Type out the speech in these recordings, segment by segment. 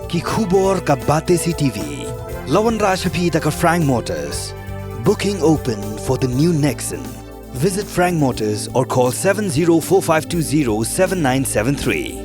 Ki khubor ka bate si TV. Lawan Rashapi taka Frank Motors. Booking open for the new Nexon. Visit Frank Motors or call 7045207973.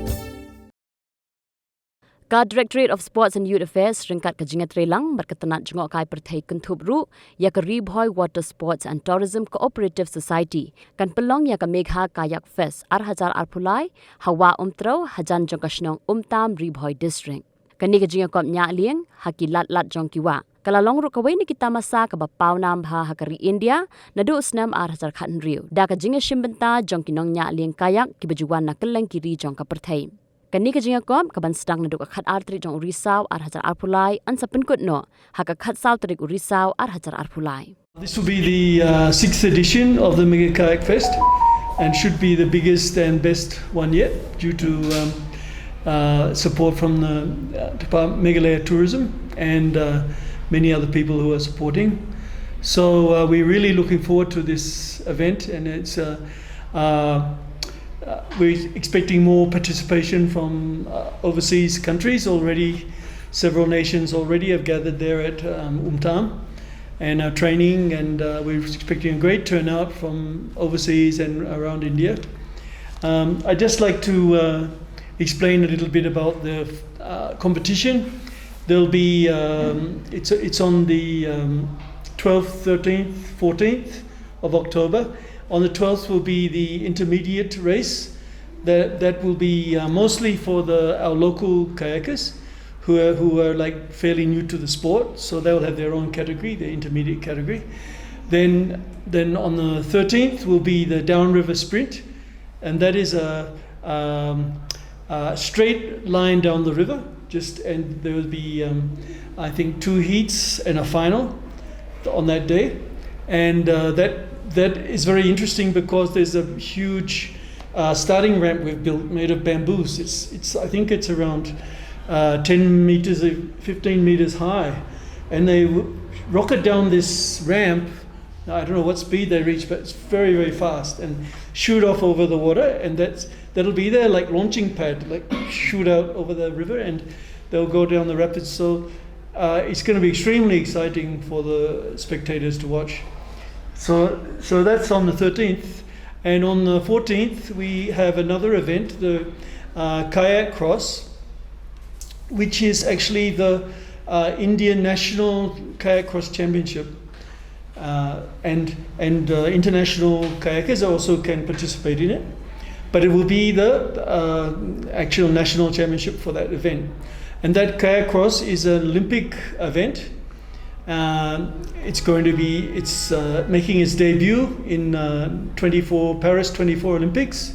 Ka Directorate of Sports and Youth Affairs ringkat ka jingat relang berketanat jengok kai perthai kentup ru ya ka Risaw Water Sports and Tourism Cooperative Society kan pelong ya ka Megha Kayak Fest arhajar arpulai hawa Umtrew hajan jong kasnong Umtam Risaw District kani ka jinga kop nya lieng haki lat jong kiwa kalalong ru kawai ni kita masa ka bapaw nam ha hakari India nadu usnam arhajar khan riu da ka jinga shimbenta jong kinong nya lieng kayak ki bajuan na keleng kiri jong ka perthai Kani ka jinga kom kaban sedang naduk khat artri jong Risaw arhajar arpulai an sapenkut no haka khat saw trik Risaw arhajar arpulai. This will be the 6th edition of the Megha Kayak Fest and should be the biggest and best one yet due to support from the Department Meghalaya Tourism and many other people who are supporting. So we're really looking forward to this event and it's we're expecting more participation from overseas countries already. Several nations already have gathered there at Umtrew and are training, and we're expecting a great turnout from overseas and around India. I'd just like to explain a little bit about the competition. There'll be it's on the 12th, 13th, 14th of October. On the 12th will be the intermediate race. That will be mostly for our local kayakers who are like fairly new to the sport. So they will have their own category, the intermediate category. Then on the 13th will be the downriver sprint, and that is a straight line down the river. And there will be I think 2 heats and a final on that day, and that is very interesting because there's a huge starting ramp we've built made of bamboos. It's I think it's around 10 meters, 15 meters high, and they rocket down this ramp. I don't know what speed they reach, but it's very, very fast and shoot off over the water, and that'll be their like launching pad, like shoot out over the river, and they'll go down the rapids. So it's going to be extremely exciting for the spectators to watch. So that's on the 13th, and on the 14th we have another event, the Kayak Cross, which is actually the Indian National Kayak Cross Championship, and international kayakers also can participate in it, but it will be the actual national championship for that event. And that Kayak Cross is an Olympic event. It's making its debut in Paris 24 Olympics,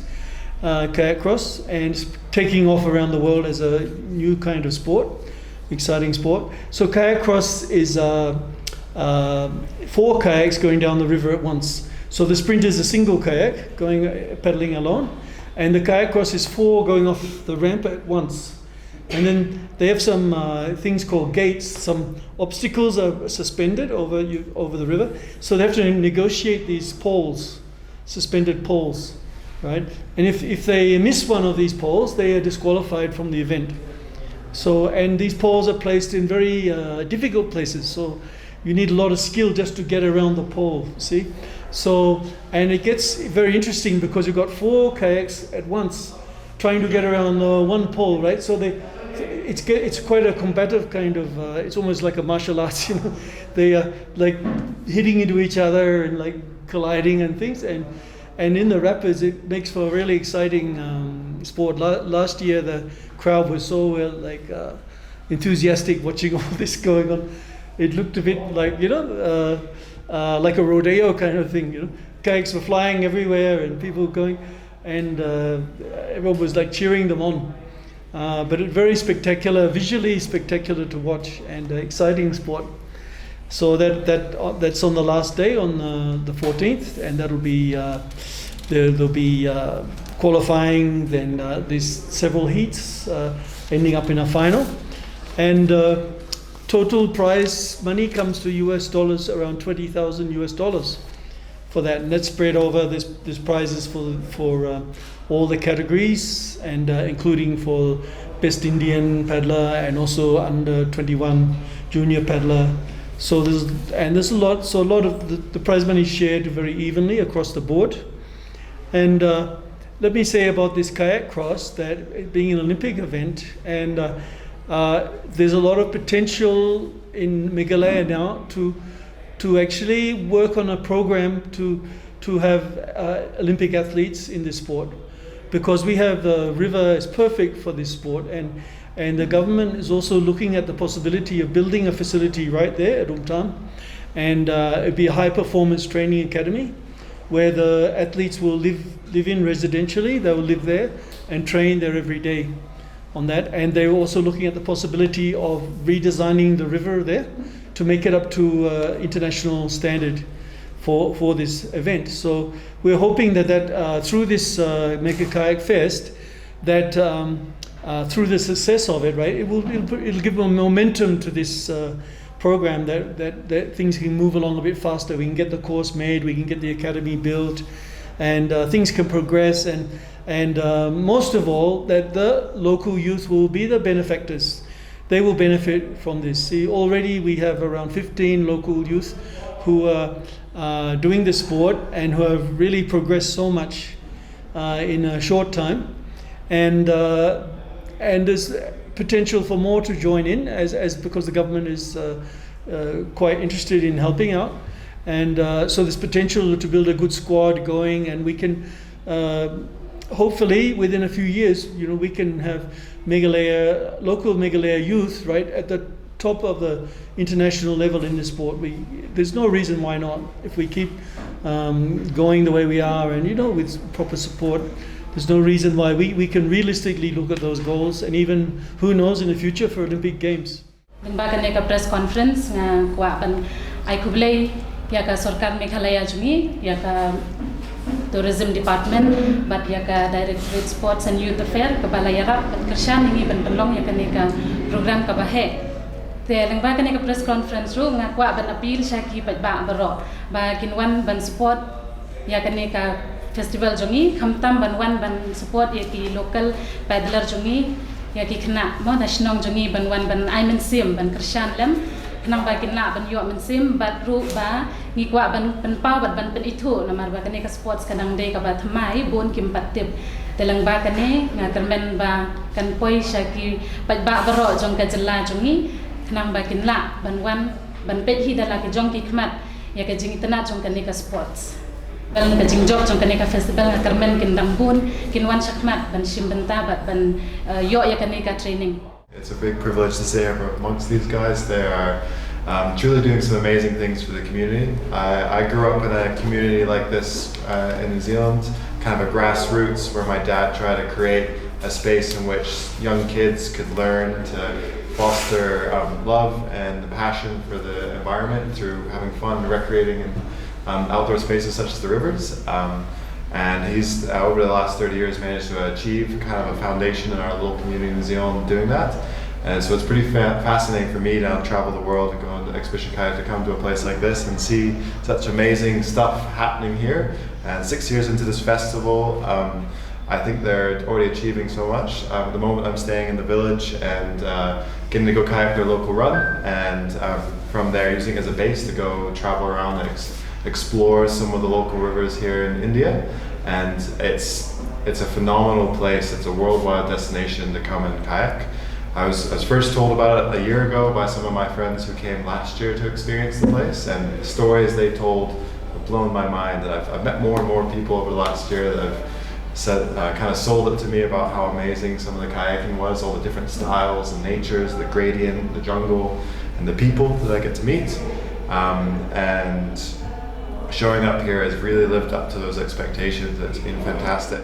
Kayak Cross, and it's taking off around the world as a new kind of sport, exciting sport. So Kayak Cross is 4 kayaks going down the river at once. So the sprint is a single kayak paddling alone, and the Kayak Cross is 4 going off the ramp at once. And then they have some things called gates. Some obstacles are suspended over the river, so they have to negotiate these poles, suspended poles, right? And if they miss one of these poles, they are disqualified from the event. So, and these poles are placed in very difficult places. So you need a lot of skill just to get around the pole. See, so and it gets very interesting because you've got 4 kayaks at once trying to get around one pole, right? So it's quite a combative kind of. It's almost like a martial arts, you know. They are like hitting into each other and like colliding and things, and in the rapids it makes for a really exciting sport. Last year the crowd was so enthusiastic watching all this going on. It looked a bit like like a rodeo kind of thing, you know. Kayaks were flying everywhere and people going, and everyone was like cheering them on. But it's very spectacular, visually spectacular to watch, and exciting sport. So that's on the last day, on the 14th, and that'll be there'll be qualifying. Then there's several heats ending up in a final, and total prize money comes to US dollars around $20,000 for that, and that's spread over. There's prizes for all the categories, and including for best Indian paddler and also under 21 junior paddler. So there's a lot. So a lot of the prize money is shared very evenly across the board. And let me say about this kayak cross that it being an Olympic event, and there's a lot of potential in Meghalaya now to actually work on a program to have Olympic athletes in this sport, because we have the river is perfect for this sport, and the government is also looking at the possibility of building a facility right there at Umtrew, and it'd be a high performance training academy where the athletes will live in residentially. They will live there and train there every day on that. And they're also looking at the possibility of redesigning the river there to make it up to international standard for this event. So we're hoping that through this Megha Kayak Fest, that through the success of it, right, it'll give a momentum to this program that things can move along a bit faster. We can get the course made, we can get the academy built, and things can progress, and most of all, that the local youth will be the benefactors. They will benefit from this. See, already we have around 15 local youth who are doing the sport and who have really progressed so much in a short time, and there's potential for more to join in as because the government is quite interested in helping out, and so there's potential to build a good squad going, and we can hopefully within a few years, we can have local Meghalaya youth right at the top of the international level in the sport. There's no reason why not. If we keep going the way we are, and with proper support, there's no reason why we can realistically look at those goals, and even who knows in the future for Olympic Games. Bakan neka press conference kwa ban ai kublai ya ka sarkar Meghalaya jungi ya ka tourism department but ya ka directorate sports and youth affairs ka balayara kershan ini ban pelong ya ka neka program ka bahe te lang bakan neka press conference ru nga kwa ban appeal shaki ba baro ba kinwan ban support ya ka neka festival jungi khamtam banwan ban support ya ki local paddler jungi ya ki khna mo national jungi banwan ban ai men sim ban kershan lem nang ba kinna ban yo men sim bat ru ba ngi kwa ban pau ban pen itu namar ba kane ka sports kanang day ka ba thamai bon kim patip telang ba kane nga kermen ba kan poi shaki pa ba baro jong ka jilla jungi nang ba kinla banwan ban pet hi dala ki jong ki khmat ya ka jing tana jong kane ka sports ban ka jing job jong kane ka festival nga kermen kin dambun kinwan shakmat ban shim benta bat ban yo ya kane ka training. It's a big privilege to say I'm amongst these guys. They are truly doing some amazing things for the community. I grew up in a community like this in New Zealand, kind of a grassroots, where my dad tried to create a space in which young kids could learn to foster love and the passion for the environment through having fun and recreating in outdoor spaces such as the rivers. And he's, over the last 30 years, managed to achieve kind of a foundation in our little community in New Zealand doing that. And so it's pretty fascinating for me to now travel the world and go on the expedition kayak to come to a place like this and see such amazing stuff happening here. And 6 years into this festival, I think they're already achieving so much. At the moment I'm staying in the village and getting to go kayak their local run, and from there using it as a base to go travel around and explore some of the local rivers here in India. And it's a phenomenal place. It's a worldwide destination to come and kayak. I was first told about it a year ago by some of my friends who came last year to experience the place, and the stories they told have blown my mind. And I've met more and more people over the last year that have said, kind of sold it to me about how amazing some of the kayaking was, all the different styles and natures, the gradient, the jungle, and the people that I get to meet. And showing up here has really lived up to those expectations. It's been fantastic.